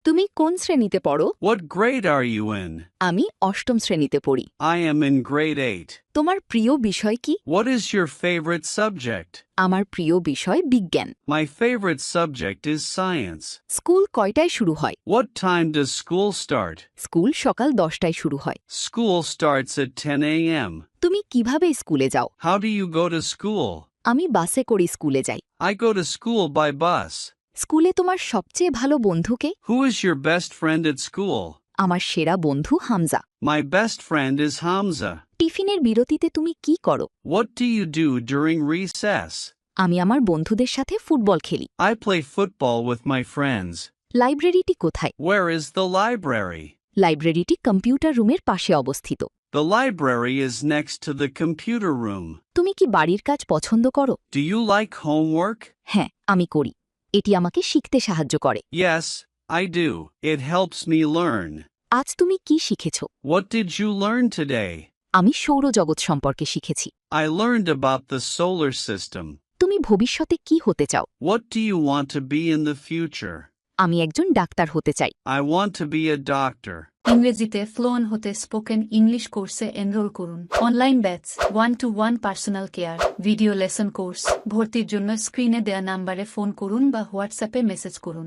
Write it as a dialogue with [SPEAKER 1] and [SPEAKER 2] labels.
[SPEAKER 1] তুমি কোন শ্রেণীতে পড়ো?
[SPEAKER 2] What grade are you in?
[SPEAKER 1] আমি অষ্টম শ্রেণীতে পড়ি।
[SPEAKER 2] I am in grade 8.
[SPEAKER 1] তোমার প্রিয় বিষয় কি?
[SPEAKER 2] What is your favorite subject?
[SPEAKER 1] আমার প্রিয় বিষয় বিজ্ঞান।
[SPEAKER 2] My favorite subject is science.
[SPEAKER 1] School কয়টায় শুরু হয়?
[SPEAKER 2] What time does school start?
[SPEAKER 1] School সকাল 10টায় শুরু হয়।
[SPEAKER 2] School starts at 10 a.m.
[SPEAKER 1] তুমি কিভাবে স্কুলে যাও?
[SPEAKER 2] How do you go to school?
[SPEAKER 1] আমি বাসে করে স্কুলে যাই।
[SPEAKER 2] I go to school by bus.
[SPEAKER 1] স্কুলে তোমার সবচেয়ে ভালো বন্ধুকে?
[SPEAKER 2] Who is your best friend at school?
[SPEAKER 1] আমার সেরা বন্ধু Hamza.
[SPEAKER 2] My best friend is Hamza.
[SPEAKER 1] টিফিনের বিরতিতে তুমি কি করো?
[SPEAKER 2] What do you do during recess?
[SPEAKER 1] আমি আমার বন্ধুদের সাথে ফুটবল খেলি।
[SPEAKER 2] I play football with my friends.
[SPEAKER 1] লাইব্রেরিটি কোথায়?
[SPEAKER 2] Where is the library?
[SPEAKER 1] লাইব্রেরিটি কম্পিউটার রুমের পাশে অবস্থিত।
[SPEAKER 2] The library is next to the computer room.
[SPEAKER 1] তুমি কি বাড়ির কাজ পছন্দ করো?
[SPEAKER 2] Do you like homework?
[SPEAKER 1] হ্যাঁ, আমি করি। এটি আমাকে শিখতে সাহায্য করে।
[SPEAKER 2] Yes, I do. It helps me learn.
[SPEAKER 1] আজ তুমি কি শিখেছ?
[SPEAKER 2] What did you learn today?
[SPEAKER 1] আমি সৌরজগৎ সম্পর্কে শিখেছি।
[SPEAKER 2] I learned about the solar system.
[SPEAKER 1] তুমি ভবিষ্যতে কি হতে চাও?
[SPEAKER 2] What do you want to be in the future?
[SPEAKER 1] আমি একজন ডাক্তার হতে চাই।
[SPEAKER 2] I want to be a doctor.
[SPEAKER 3] ইংরেজিতে ফ্লুয়েন্ট হতে স্পোকেন ইংলিশ কোর্সে এনরোল করুন। Online batch 1-to-1 personal care video lesson course ভর্তির জন্য স্ক্রিনে দেয়া নাম্বারে ফোন করুন বা হোয়াটসঅ্যাপে মেসেজ করুন।